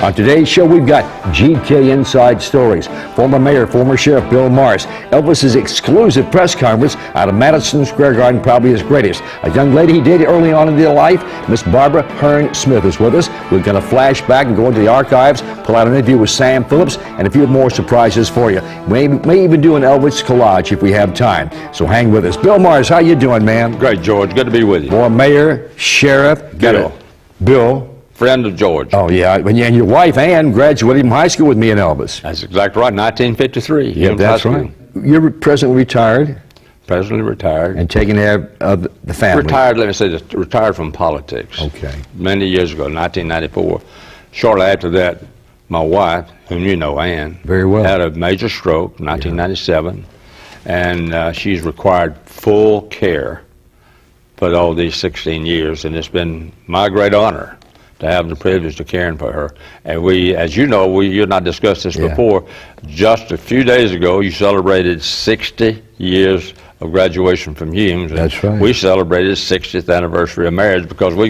On today's show, we've got GK Inside Stories. Former Mayor, former Sheriff Bill Morris. Elvis's exclusive press conference out of Madison Square Garden, probably his greatest. A young lady he dated early on in their life, Miss Barbara Hearn Smith, is with us. We're going to flash back and go into the archives, pull out an interview with Sam Phillips, and a few more surprises for you. We may even do an Elvis collage if we have time. So hang with us. Bill Morris, how you doing, man? Great, George. Good to be with you. Former Mayor, Sheriff. Bill. Friend of George. Oh, yeah. And your wife, Ann, graduated from high school with me and Elvis. That's exactly right, 1953. Yeah, that's right. You're presently retired? Presently retired. And taking care of the family? Retired, let me say this, retired from politics. Okay. Many years ago, 1994. Shortly after that, my wife, whom you know, Ann, very well, had a major stroke, 1997, and she's required full care for all these 16 years, and it's been my great honor to have the privilege of caring for her. And we, as you know, you and I discussed this before, just a few days ago, you celebrated 60 years of graduation from Humes. That's right. We celebrated 60th anniversary of marriage because we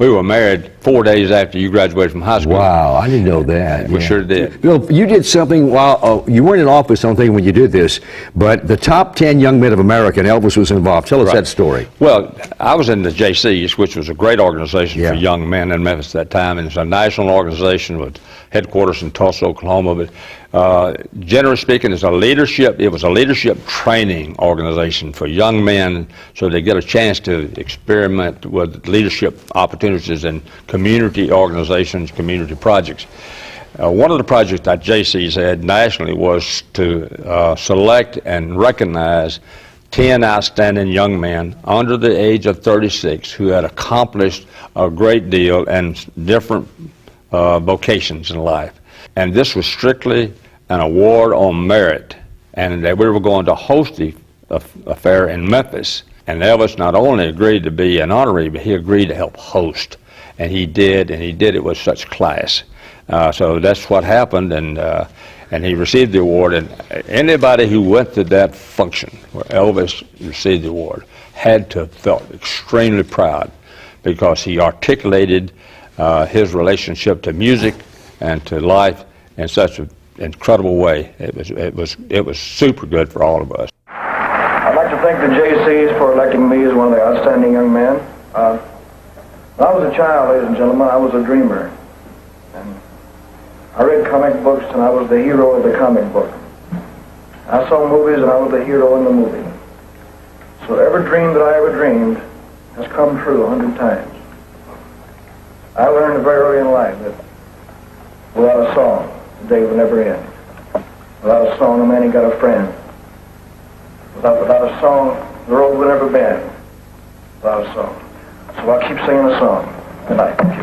were married 4 days after you graduated from high school. Wow, I didn't know that. We sure did. Bill, you did something while, you weren't in office, I don't think, when you did this, but the top 10 young men of America, and Elvis was involved. Tell us that story. Well, I was in the JCs, which was a great organization for young men in Memphis at that time, and it's a national organization with headquarters in Tulsa, Oklahoma, but generally speaking, it was a leadership training organization for young men so they get a chance to experiment with leadership opportunities in community organizations, community projects. One of the projects that JCs had nationally was to select and recognize 10 outstanding young men under the age of 36 who had accomplished a great deal in different vocations in life. And this was strictly an award on merit, and that we were going to host the affair in Memphis. And Elvis not only agreed to be an honoree, but he agreed to help host. And he did it with such class. So that's what happened, and he received the award. And anybody who went to that function where Elvis received the award had to have felt extremely proud because he articulated his relationship to music and to life in such an incredible way. It was super good for all of us. I'd like to thank the JCs for electing me as one of the outstanding young men. When I was a child, ladies and gentlemen, I was a dreamer. And I read comic books, and I was the hero of the comic book. I saw movies, and I was the hero in the movie. So every dream that I ever dreamed has come true 100 times. I learned very early in life that without a song, the day would never end. Without a song, a man ain't got a friend. Without a song, the road would never bend. Without a song. So I'll keep singing a song. Good night. Thank you.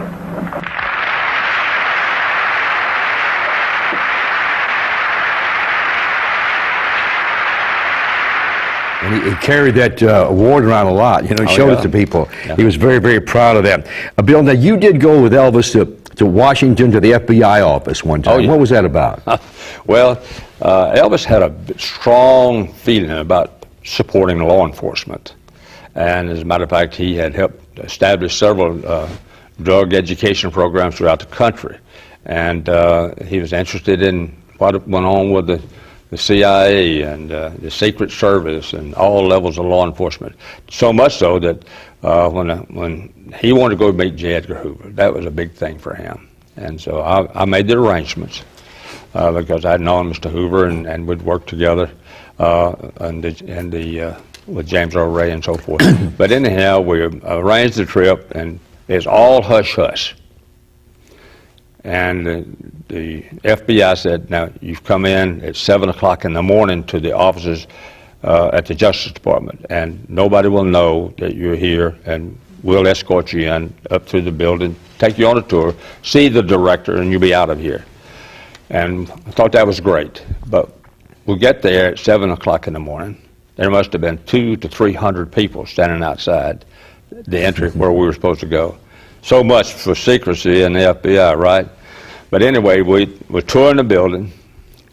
And he carried that award around a lot, showed it to people. Yeah. He was very, very proud of that. Bill, now you did go with Elvis to Washington to the FBI office one time. What was that about? Well, Elvis had a strong feeling about supporting law enforcement. And as a matter of fact, he had helped establish several drug education programs throughout the country. And he was interested in what went on with the CIA and the Secret Service and all levels of law enforcement. So much so that when he wanted to go meet J. Edgar Hoover, that was a big thing for him. And so I made the arrangements because I'd known Mr. Hoover and we'd worked together with James Earl Ray and so forth. But anyhow, we arranged the trip, and it's all hush-hush. And the FBI said, now, you've come in at 7 o'clock in the morning to the offices at the Justice Department, and nobody will know that you're here, and we'll escort you in up through the building, take you on a tour, see the director, and you'll be out of here. And I thought that was great. But we get there at 7 o'clock in the morning. There must have been 200 to 300 people standing outside the entry where we were supposed to go. So much for secrecy in the FBI, right? But anyway, we're touring the building,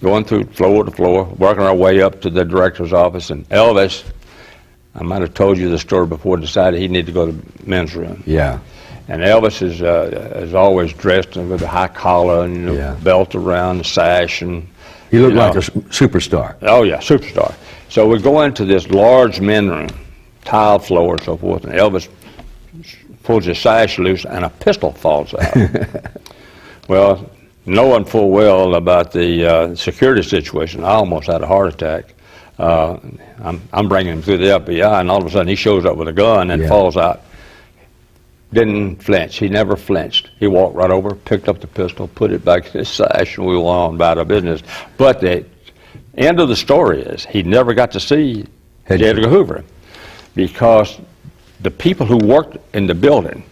going through floor to floor, working our way up to the director's office, and Elvis, I might have told you the story before, decided he needed to go to the men's room. Yeah. And Elvis is always dressed with a high collar and belt around the sash, and he looked like a superstar. Oh yeah, superstar. So we go into this large men's room, tile floor and so forth, and Elvis pulls his sash loose and a pistol falls out. Well, knowing full well about the security situation, I almost had a heart attack. I'm bringing him through the FBI, and all of a sudden he shows up with a gun and falls out. Didn't flinch. He never flinched. He walked right over, picked up the pistol, put it back in his sash, and we went on about our business. But the end of the story is he never got to see J. Edgar Hoover, because the people who worked in the building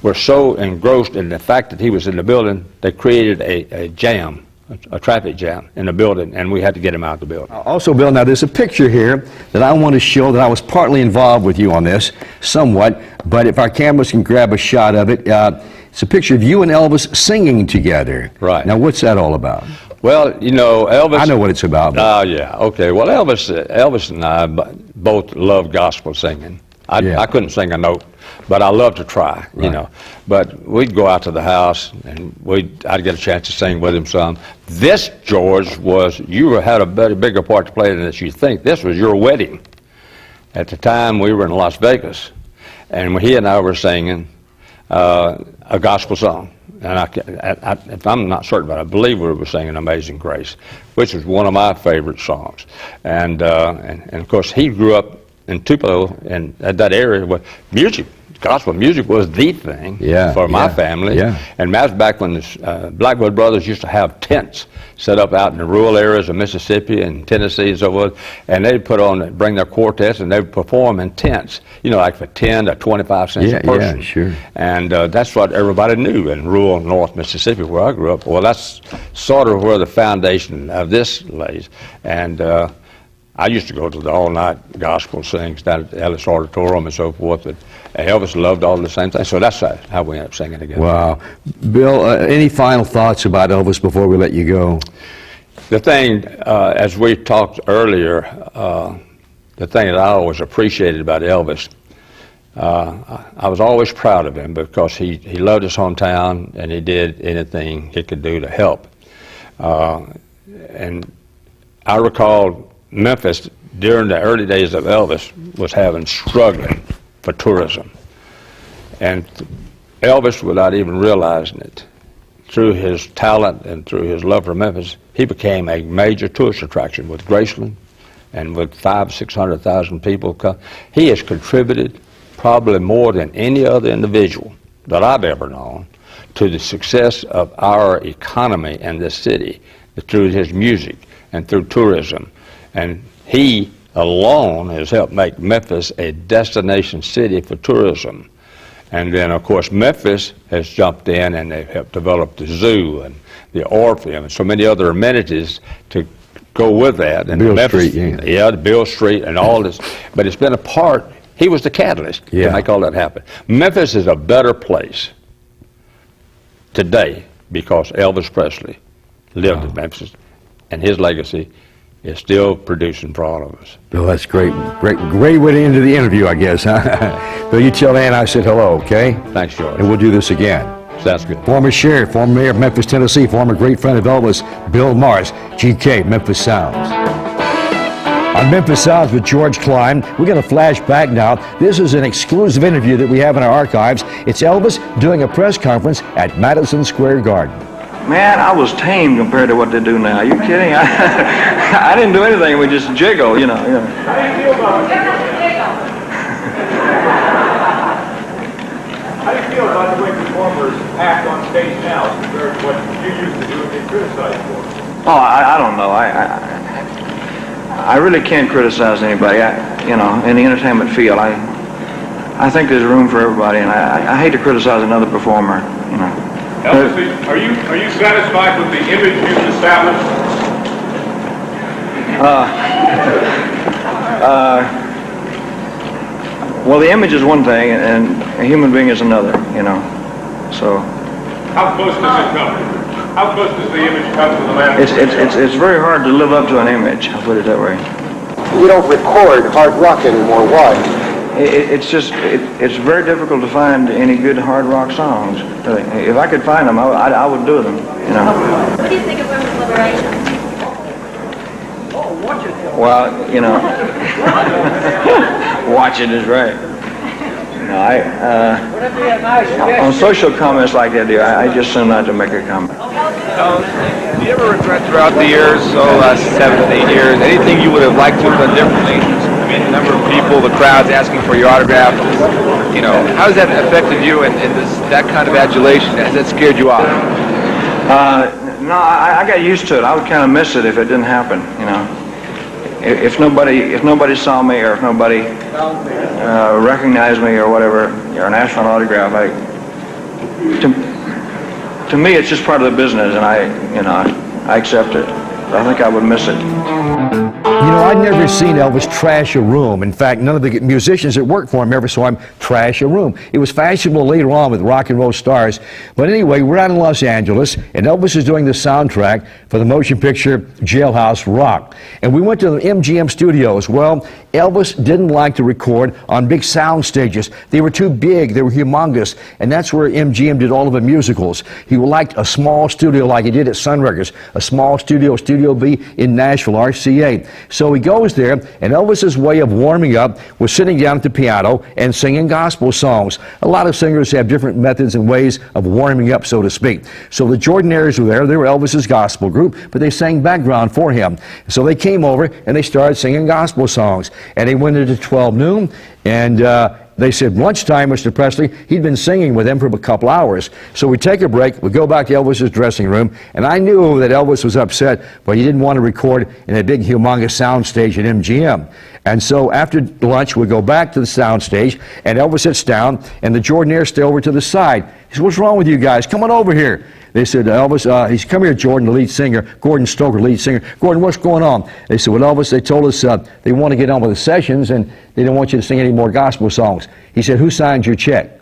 were so engrossed in the fact that he was in the building, they created a jam, a traffic jam in the building, and we had to get him out of the building. Also, Bill, now there's a picture here that I want to show that I was partly involved with you on this, somewhat, but if our cameras can grab a shot of it, it's a picture of you and Elvis singing together. Right. Now, what's that all about? Well, you know, Elvis... I know what it's about. Oh, yeah, okay. Well, Elvis and I both love gospel singing. I couldn't sing a note, but I love to try, you know. But we'd go out to the house, and I'd get a chance to sing with him some. This, George, you had a bigger part to play than this you think. This was your wedding. At the time, we were in Las Vegas, and he and I were singing a gospel song. And if I'm not certain, but I believe we were singing Amazing Grace, which was one of my favorite songs. And of course, he grew up in Tupelo, and at that area where gospel music was the thing for my family. And that was back when the Blackwood Brothers used to have tents set up out in the rural areas of Mississippi and Tennessee and so forth, and they'd bring their quartets, and they'd perform in tents, you know, like for 10 to 25 cents a person. Yeah, sure. And that's what everybody knew in rural North Mississippi where I grew up. Well, that's sort of where the foundation of this lays. And I used to go to the all-night gospel sings down at the Ellis Auditorium and so forth, but Elvis loved all the same things, so that's how we ended up singing together. Wow. Bill, any final thoughts about Elvis before we let you go? The thing, as we talked earlier, the thing that I always appreciated about Elvis, I was always proud of him because he loved his hometown, and he did anything he could do to help. And I recall Memphis, during the early days of Elvis, was struggling for tourism. And Elvis, without even realizing it, through his talent and through his love for Memphis, he became a major tourist attraction with Graceland, and with 500,000-600,000 people come. He has contributed probably more than any other individual that I've ever known to the success of our economy in this city through his music and through tourism. And he alone has helped make Memphis a destination city for tourism. And then, of course, Memphis has jumped in, and they've helped develop the zoo and the Orpheum and so many other amenities to go with that. And Beale Memphis, Street, the Beale Street and all this. But it's been a part, he was the catalyst to make all that happen. Memphis is a better place today because Elvis Presley lived in Memphis, and his legacy is still producing for all of us. Bill, that's great. Great way to end the interview, I guess, huh? Bill, you tell Ann I said hello, okay? Thanks, George. And we'll do this again. Sounds good. Former sheriff, former mayor of Memphis, Tennessee, former great friend of Elvis, Bill Morris, GK, Memphis Sounds. On Memphis Sounds with George Klein, we're going to flash back now. This is an exclusive interview that we have in our archives. It's Elvis doing a press conference at Madison Square Garden. Man, I was tame compared to what they do now. Are you kidding? I didn't do anything. We just jiggle, you know. How do you feel about How do you feel about the way performers act on stage now compared to what you used to do and get criticized for? Oh, I don't know. I really can't criticize anybody. You know, in the entertainment field, I think there's room for everybody, and I hate to criticize another performer. You know. Elvis, are you satisfied with the image you've established? Well, the image is one thing, and a human being is another, you know. So. How close does it come? How close does the image come to the man? It's very hard to live up to an image. I'll put it that way. We don't record hard rock anymore. Why? it's very difficult to find any good hard rock songs. If I could find them, I would do them, you know. What do you think of women's liberation? Well, you know, watch it is right. No, on social comments like that, dear, I just assume not to make a comment. Do you ever regret throughout the years, last 7 to 8 years, anything you would have liked to have done differently? I mean, the number of people, the crowds asking for your autograph, you know, how has that affected you, and does that kind of adulation, has that scared you off? No, I got used to it. I would kind of miss it if it didn't happen, you know. If nobody saw me, or if nobody recognized me or whatever, or an asked for an autograph, to me it's just part of the business, and I accept it. I think I would miss it. You know, I'd never seen Elvis trash a room. In fact, none of the musicians that worked for him ever saw him trash a room. It was fashionable later on with rock and roll stars. But anyway, we're out in Los Angeles, and Elvis is doing the soundtrack for the motion picture Jailhouse Rock. And we went to the MGM studios. Well, Elvis didn't like to record on big sound stages. They were too big, they were humongous, and that's where MGM did all of the musicals. He liked a small studio like he did at Sun Records, a small studio, Studio B in Nashville, RCA. So he goes there, and Elvis's way of warming up was sitting down at the piano and singing gospel songs. A lot of singers have different methods and ways of warming up, so to speak. So the Jordanaires were there. They were Elvis's gospel group, but they sang background for him. So they came over, and they started singing gospel songs. And they went into 12 noon, and they said, lunchtime, Mr. Presley. He'd been singing with them for a couple hours. So we take a break, we go back to Elvis's dressing room, and I knew that Elvis was upset, but he didn't want to record in a big, humongous sound stage at MGM. And so after lunch, we go back to the sound stage, and Elvis sits down, and the Jordanaires stay over to the side. He said, what's wrong with you guys? Come on over here. They said, Elvis, he's come here, Jordan, the lead singer, Gordon Stoker, lead singer. Gordon, what's going on? They said, well, Elvis, they told us they want to get on with the sessions, and they don't want you to sing any more gospel songs. He said, who signed your check?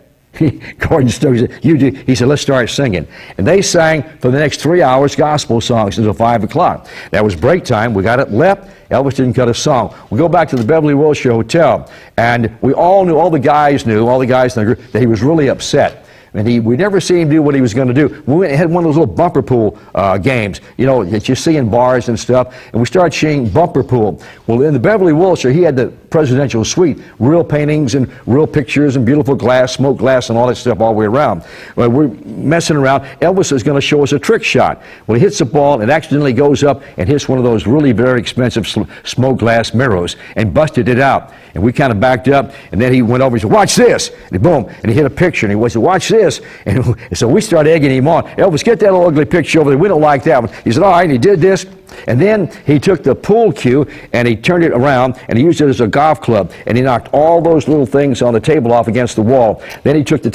Gordon Stoker said, you do. He said, let's start singing. And they sang for the next 3 hours gospel songs until 5 o'clock. That was break time. We got it left. Elvis didn't cut a song. We go back to the Beverly Wilshire Hotel, and we all knew, all the guys in the group, that he was really upset. And we never seen him do what he was going to do. We went and had one of those little bumper pool games, you know, that you see in bars and stuff, and we started seeing bumper pool. Well, in the Beverly Wilshire, he had the presidential suite, real paintings and real pictures and beautiful glass, smoked glass, and all that stuff all the way around. Well, we're messing around. Elvis is going to show us a trick shot. Well, he hits the ball and accidentally goes up and hits one of those really very expensive smoked glass mirrors and busted it out. And we kind of backed up, and then he went over and said, watch this. And boom, and he hit a picture, and he said, watch this. And so we started egging him on. Elvis, get that little ugly picture over there. We don't like that one. He said, all right, and he did this. And then he took the pool cue, and he turned it around, and he used it as a golf club, and he knocked all those little things on the table off against the wall. Then he took the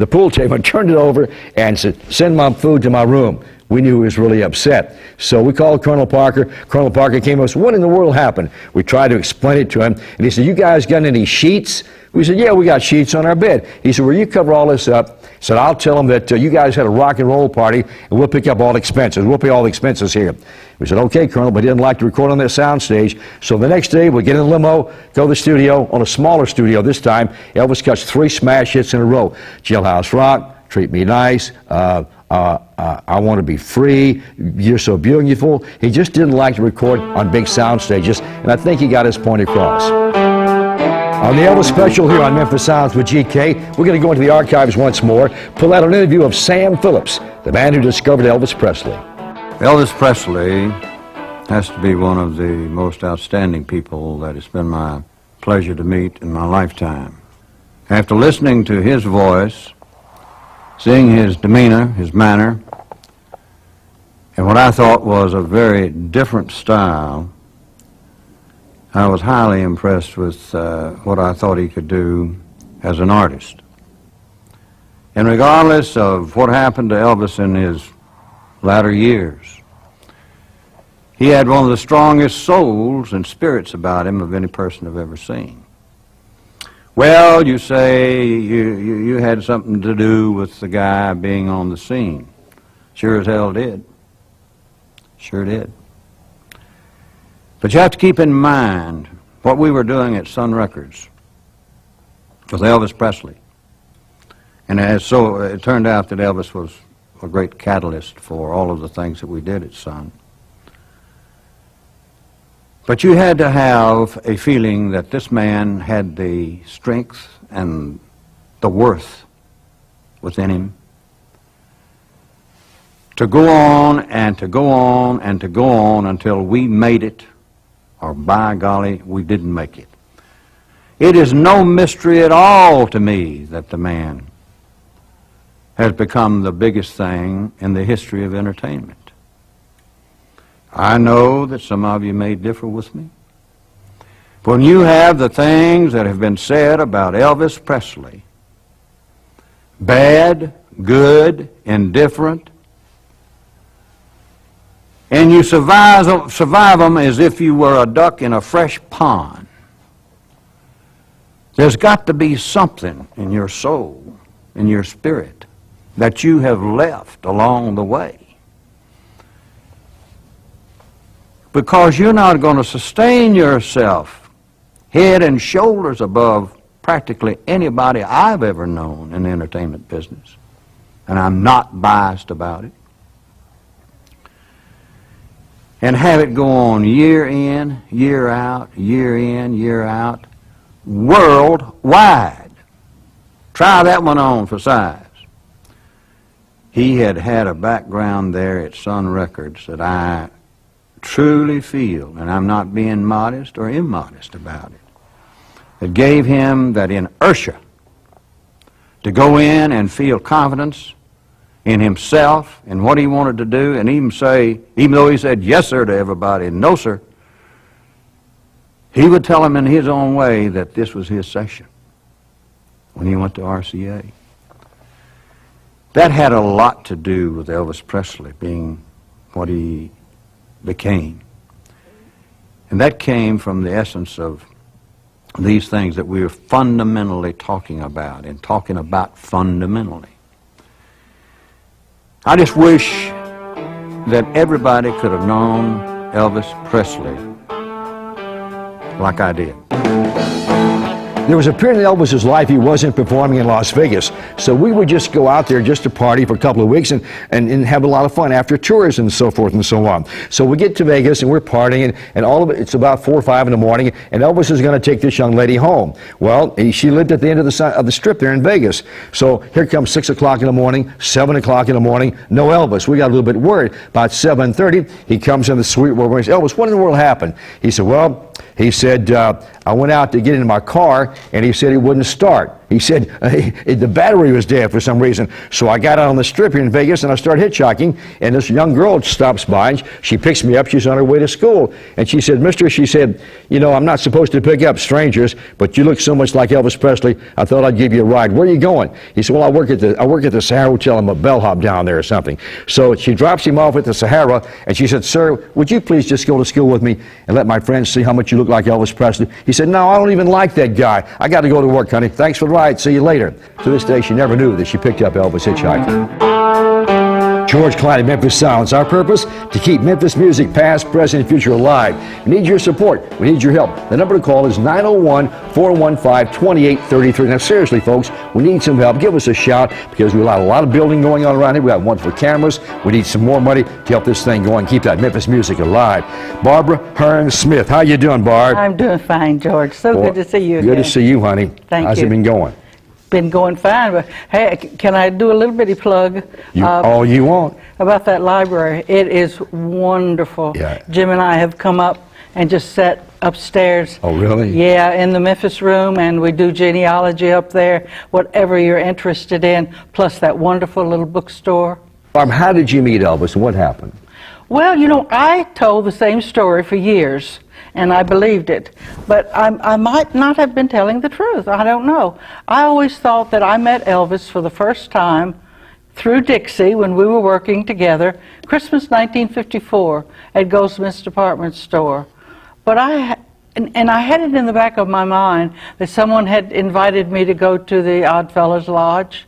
pool table, and turned it over, and said, send my food to my room. We knew he was really upset. So we called Colonel Parker. Colonel Parker came to us, what in the world happened? We tried to explain it to him, and he said, you guys got any sheets? We said, yeah, we got sheets on our bed. He said, well, you cover all this up. He said, I'll tell them that you guys had a rock and roll party, and we'll pick up all the expenses. We'll pay all the expenses here. We said, okay, Colonel, but he didn't like to record on that sound stage. So the next day, we get in a limo, go to the studio, on a smaller studio this time. Elvis cuts 3 smash hits in a row. Jailhouse Rock, Treat Me Nice, I Want to Be Free, You're So Beautiful. He just didn't like to record on big sound stages, and I think he got his point across. On the Elvis Special here on Memphis Sounds with GK, we're going to go into the archives once more, pull out an interview of Sam Phillips, the man who discovered Elvis Presley. Elvis Presley has to be one of the most outstanding people that it's been my pleasure to meet in my lifetime. After listening to his voice, seeing his demeanor, his manner, and what I thought was a very different style, I was highly impressed with what I thought he could do as an artist. And regardless of what happened to Elvis in his latter years, he had one of the strongest souls and spirits about him of any person I've ever seen. Well, you say you had something to do with the guy being on the scene. Sure as hell did. Sure did. But you have to keep in mind what we were doing at Sun Records with Elvis Presley. And it turned out that Elvis was a great catalyst for all of the things that we did at Sun. But you had to have a feeling that this man had the strength and the worth within him to go on and to go on and to go on until we made it, or by golly, we didn't make it. It is no mystery at all to me that the man has become the biggest thing in the history of entertainment. I know that some of you may differ with me. When you have the things that have been said about Elvis Presley, bad, good, indifferent, and you survive them as if you were a duck in a fresh pond, there's got to be something in your soul, in your spirit, that you have left along the way. Because you're not going to sustain yourself head and shoulders above practically anybody I've ever known in the entertainment business. And I'm not biased about it. And have it go on year in, year out, year in, year out, worldwide. Try that one on for size. He had had a background there at Sun Records that I truly feel, and I'm not being modest or immodest about it, that gave him that inertia to go in and feel confidence in himself and what he wanted to do, and even say, even though he said yes sir to everybody and no sir, he would tell them in his own way that this was his session when he went to RCA. That had a lot to do with Elvis Presley being what he became. And that came from the essence of these things that we are fundamentally talking about, and talking about fundamentally. I just wish that everybody could have known Elvis Presley like I did. There was a period in Elvis's life he wasn't performing in Las Vegas, so we would just go out there just to party for a couple of weeks and have a lot of fun after tours and so forth and so on. So we get to Vegas and we're partying, and all of it, it's about 4 or 5 in the morning, and Elvis is going to take this young lady home. Well, she lived at the end of the strip there in Vegas. So here comes 6 o'clock in the morning, 7 o'clock in the morning, no Elvis. We got a little bit worried. About 7:30, he comes in the suite where we say, Elvis, what in the world happened? He said, well, I went out to get into my car, and he said he wouldn't start. He said the battery was dead for some reason. So I got out on the strip here in Vegas, and I started hitchhiking, and this young girl stops by, and she picks me up. She's on her way to school. And she said, mister, she said, you know, I'm not supposed to pick up strangers, but you look so much like Elvis Presley, I thought I'd give you a ride. Where are you going? He said, well, I work at the Sahara Hotel. I'm a bellhop down there or something. So she drops him off at the Sahara, and she said, sir, would you please just go to school with me and let my friends see how much you look like Elvis Presley? He said, no, I don't even like that guy. I got to go to work, honey. Thanks for the ride. See you later. To this day, she never knew that she picked up Elvis hitchhiking. George Klein and Memphis Sounds. Our purpose? To keep Memphis music past, present, and future alive. We need your support. We need your help. The number to call is 901-415-2833. Now, seriously, folks, we need some help. Give us a shout, because we got a lot of building going on around here. We got wonderful cameras. We need some more money to help this thing go and keep that Memphis music alive. Barbara Hearn Smith. How you doing, Barb? I'm doing fine, George. So good to see you again. Good to see you, honey. Thank you. How's it been going? Been going fine, but hey, can I do a little bitty plug? All you want. About that library. It is wonderful. Yeah. Jim and I have come up and just sat upstairs. Oh, really? Yeah, in the Memphis room, and we do genealogy up there, whatever you're interested in, plus that wonderful little bookstore. Barb, how did you meet Elvis, and what happened? Well, you know, I told the same story for years, and I believed it. But I might not have been telling the truth. I don't know. I always thought that I met Elvis for the first time through Dixie when we were working together, Christmas 1954 at Goldsmith's department store. But I had it in the back of my mind that someone had invited me to go to the Oddfellows Lodge,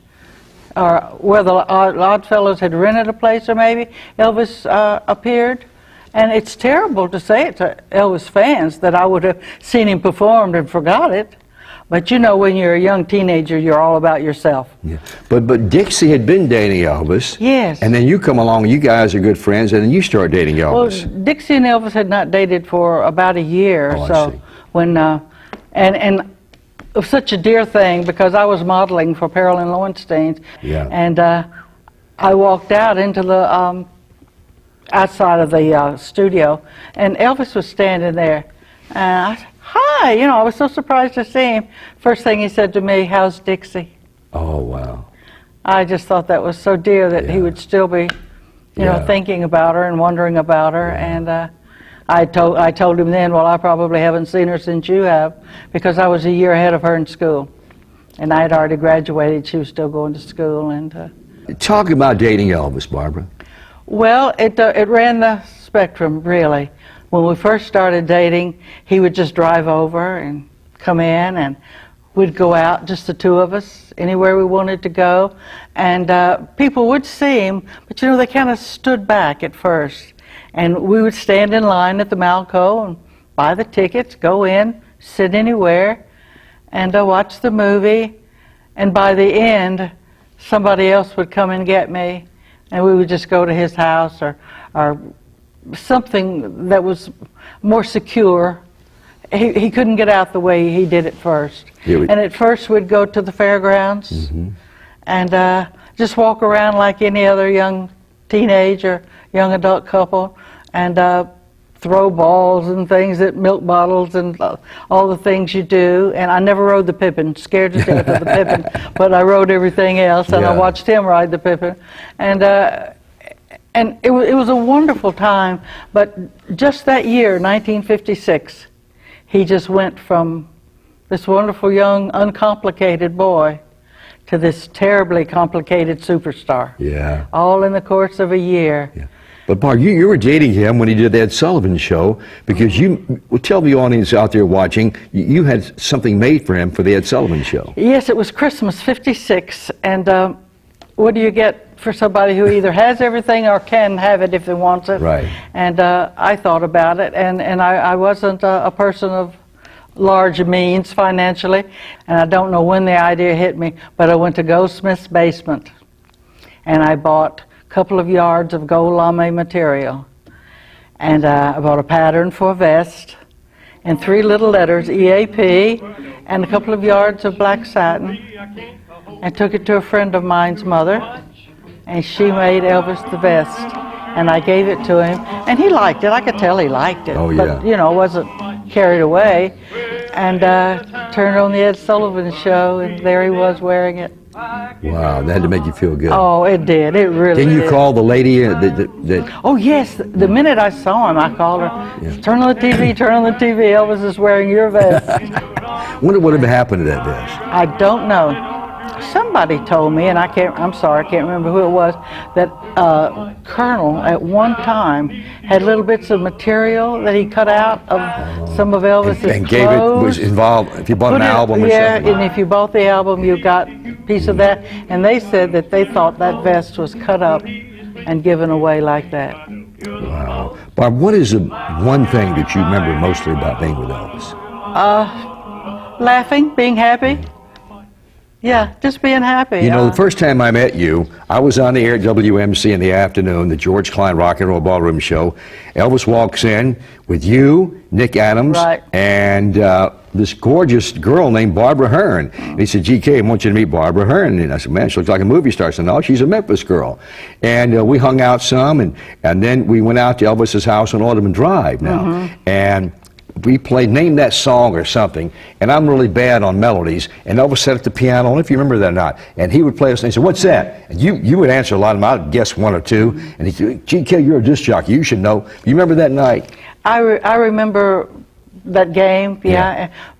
or where the Oddfellows had rented a place, or maybe Elvis appeared. And it's terrible to say it to Elvis fans that I would have seen him performed and forgot it. But you know, when you're a young teenager, you're all about yourself. Yeah. But Dixie had been dating Elvis. Yes. And then you come along, you guys are good friends, and then you start dating Elvis. Well, Dixie and Elvis had not dated for about a year Oh, or I so. see. When, and it was such a dear thing because I was modeling for Pearl and Lowenstein's. Yeah. And I walked out into the outside of the studio, and Elvis was standing there. And I said, "Hi," you know, I was so surprised to see him. First thing he said to me, "How's Dixie?" Oh, wow. I just thought that was so dear that he would still be, you know, thinking about her and wondering about her. And I told him then, well, I probably haven't seen her since you have, because I was a year ahead of her in school. And I had already graduated. She was still going to school. And Talk about dating Elvis, Barbara. well, it ran the spectrum, really. When we first started dating, he would just drive over and come in, and we'd go out, just the two of us, anywhere we wanted to go. And people would see him, but you know, they kind of stood back at first. And we would stand in line at the Malco and buy the tickets, go in, sit anywhere, and watch the movie. And by the end, somebody else would come and get me, and we would just go to his house or something that was more secure. He couldn't get out the way he did at first. And at first we'd go to the fairgrounds and just walk around like any other young teenage or young adult couple and throw balls and things at milk bottles and all the things you do. And I never rode the Pippin, scared to death of the Pippin, but I rode everything else, and I watched him ride the Pippin. And it was a wonderful time, but just that year, 1956, he just went from this wonderful, young, uncomplicated boy to this terribly complicated superstar. Yeah. All in the course of a year. Yeah. But Barb, you were dating him when he did that Sullivan show, because you, well, tell the audience out there watching, you had something made for him for the Ed Sullivan show. Yes, it was Christmas '56, and what do you get for somebody who either has everything or can have it if they wants it? Right. And I thought about it, and I wasn't a person of large means financially, and I don't know when the idea hit me, but I went to Goldsmith's basement, and I bought a couple of yards of gold lame material, and I bought a pattern for a vest, and 3 little letters, EAP, and a couple of yards of black satin, and took it to a friend of mine's mother, and she made Elvis the vest, and I gave it to him, and he liked it. I could tell he liked it, but you know, wasn't carried away, and turned on the Ed Sullivan show, and there he was wearing it. Wow, that had to make you feel good. Oh, it did. It really did. Didn't you call the lady that Oh, yes. The minute I saw him, I called her. Turn on the TV, turn on the TV. Elvis is wearing your vest. Wonder what had happened to that vest? I don't know. Somebody told me, and I'm sorry, I can't remember who it was, that Colonel at one time had little bits of material that he cut out of some of Elvis's and gave clothes. it, was involved, if you bought an album or something. Yeah, and if you bought the album, you got a piece of that. And they said that they thought that vest was cut up and given away like that. Wow. Barb, what is the one thing that you remember mostly about being with Elvis? Laughing, being happy. Yeah, just being happy. You know, the first time I met you, I was on the air at WMC in the afternoon, the George Klein Rock and Roll Ballroom Show. Elvis walks in with you, Nick Adams, and this gorgeous girl named Barbara Hearn. And he said, GK, I want you to meet Barbara Hearn. And I said, man, she looks like a movie star. I said, no, she's a Memphis girl. And we hung out some, and then we went out to Elvis's house on Audubon Drive now. And we played Name That Song or something, and I'm really bad on melodies, and Elvis sat at the piano, I don't know if you remember that or not, and he would play us, and he said, what's that? And you would answer a lot of them, I'd guess 1 or 2, and he said, GK, you're a disc jockey, you should know. You remember that night? I remember that game,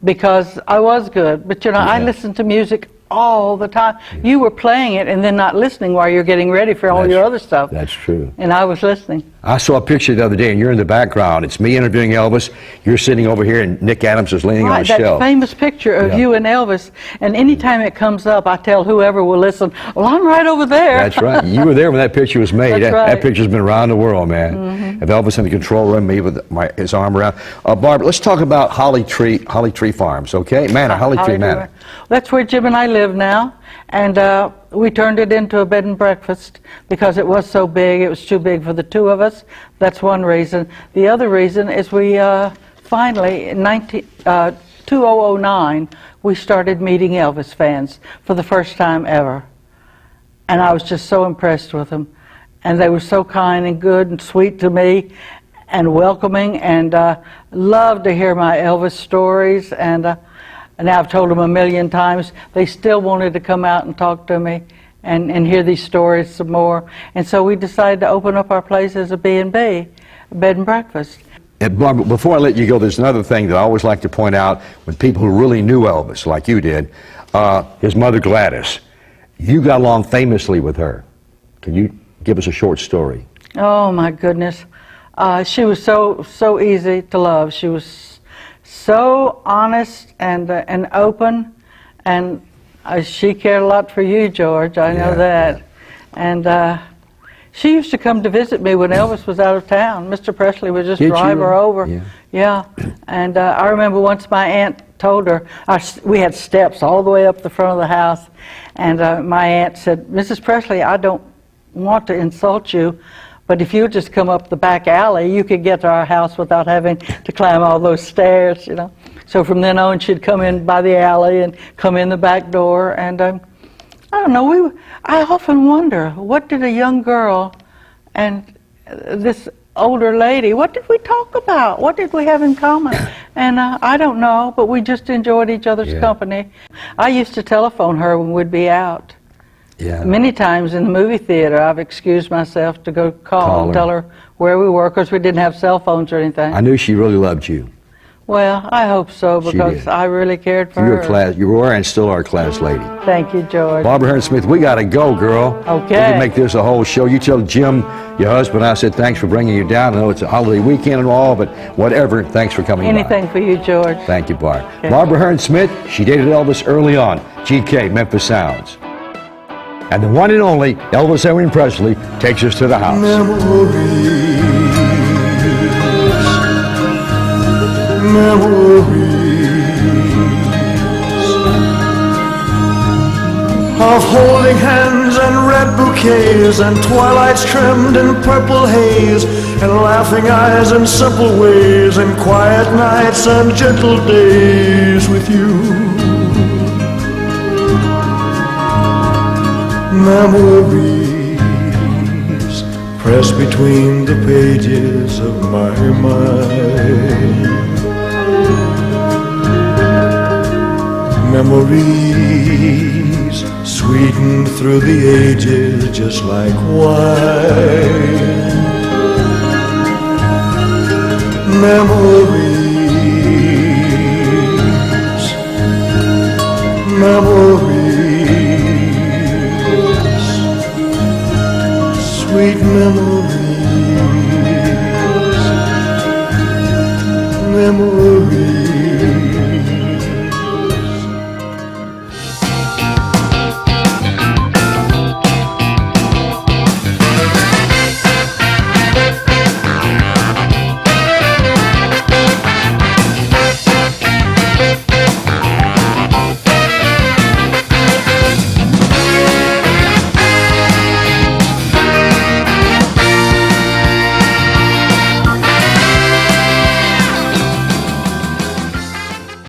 because I was good, but you know, I listened to music all the time. You were playing it and then not listening while you're getting ready for all your other stuff. That's true. And I was listening. I saw a picture the other day, and you're in the background. It's me interviewing Elvis. You're sitting over here, and Nick Adams is leaning on a That shelf. famous picture of you and Elvis. And anytime it comes up, I tell whoever will listen, well, I'm right over there. That's right. You were there when that picture was made. That's right. That picture's been around the world, man. Of Elvis in the control room, me with his arm around. Barbara, let's talk about Holly Tree Farms, okay? Manor, Holly Tree Manor. That's where Jim and I live now. And we turned it into a bed and breakfast because it was so big. It was too big for the two of us. That's one reason. The other reason is we finally, in 2009, we started meeting Elvis fans for the first time ever. And I was just so impressed with them. And they were so kind and good and sweet to me and welcoming, and loved to hear my Elvis stories. And now I've told them a million times. They still wanted to come out and talk to me and hear these stories some more. And so we decided to open up our place as a B&B, a bed and breakfast. And Barbara, before I let you go, there's another thing that I always like to point out when people who really knew Elvis, like you did, his mother Gladys. You got along famously with her. Can you give us a short story? Oh my goodness. She was so easy to love. She was so honest and open, and she cared a lot for you, George. I know that. Yeah. And she used to come to visit me when Elvis was out of town. Mr. Presley would just drive her over. Yeah. And I remember once my aunt told her, we had steps all the way up the front of the house, and my aunt said, Mrs. Presley, I don't want to insult you, but if you just come up the back alley, you could get to our house without having to climb all those stairs, you know. So from then on, she'd come in by the alley and come in the back door, and I don't know, I often wonder, what did a young girl and this older lady, what did we talk about? What did we have in common? And I don't know, but we just enjoyed each other's company. I used to telephone her when we'd be out. Yeah. Many times in the movie theater, I've excused myself to go call and tell her where we were, because we didn't have cell phones or anything. I knew she really loved you. Well, I hope so, because I really cared for her. You were and still are a class lady. Thank you, George. Barbara Hearn-Smith, we got to go, girl. Okay. We can make this a whole show. You tell Jim, your husband, I said thanks for bringing you down. I know it's a holiday weekend and all, but whatever, thanks for coming Anything by. for you, George. Thank you, Barbara. Okay. Barbara Hearn-Smith, she dated Elvis early on. GK, Memphis Sounds. And the one and only Elvis Aaron Presley takes us to the house. Memories of holding hands and red bouquets and twilights trimmed in purple haze and laughing eyes and simple ways and quiet nights and gentle days with you. Memories pressed between the pages of my mind. Memories sweetened through the ages just like wine. Memories